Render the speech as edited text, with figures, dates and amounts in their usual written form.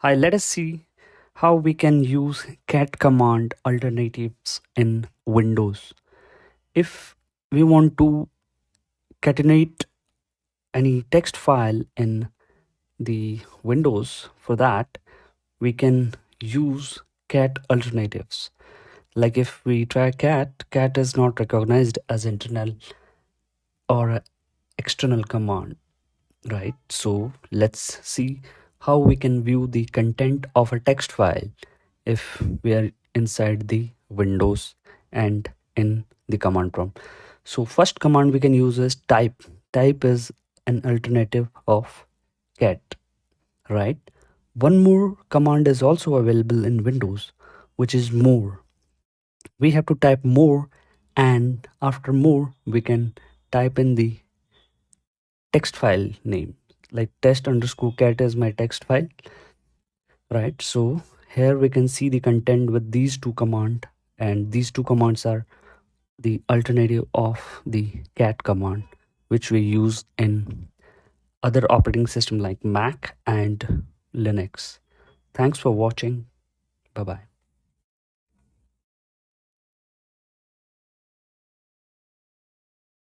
Hi, let us see how we can use cat command alternatives in Windows. If we want to concatenate any text file in the Windows, for that we can use cat alternatives. Like if we try cat is not recognized as internal or a external command, right? So let's see how we can view the content of a text file if we are inside the Windows and in the command prompt. So first command we can use is type. Type is an alternative of cat, right? One more command is also available in Windows, which is more. We have to type more, and after more we can type in the text file name. Like test underscore cat is my text file, right? So here we can see the content with these two command, and these two commands are the alternative of the cat command, which we use in other operating system like Mac and Linux. Thanks for watching. Bye bye.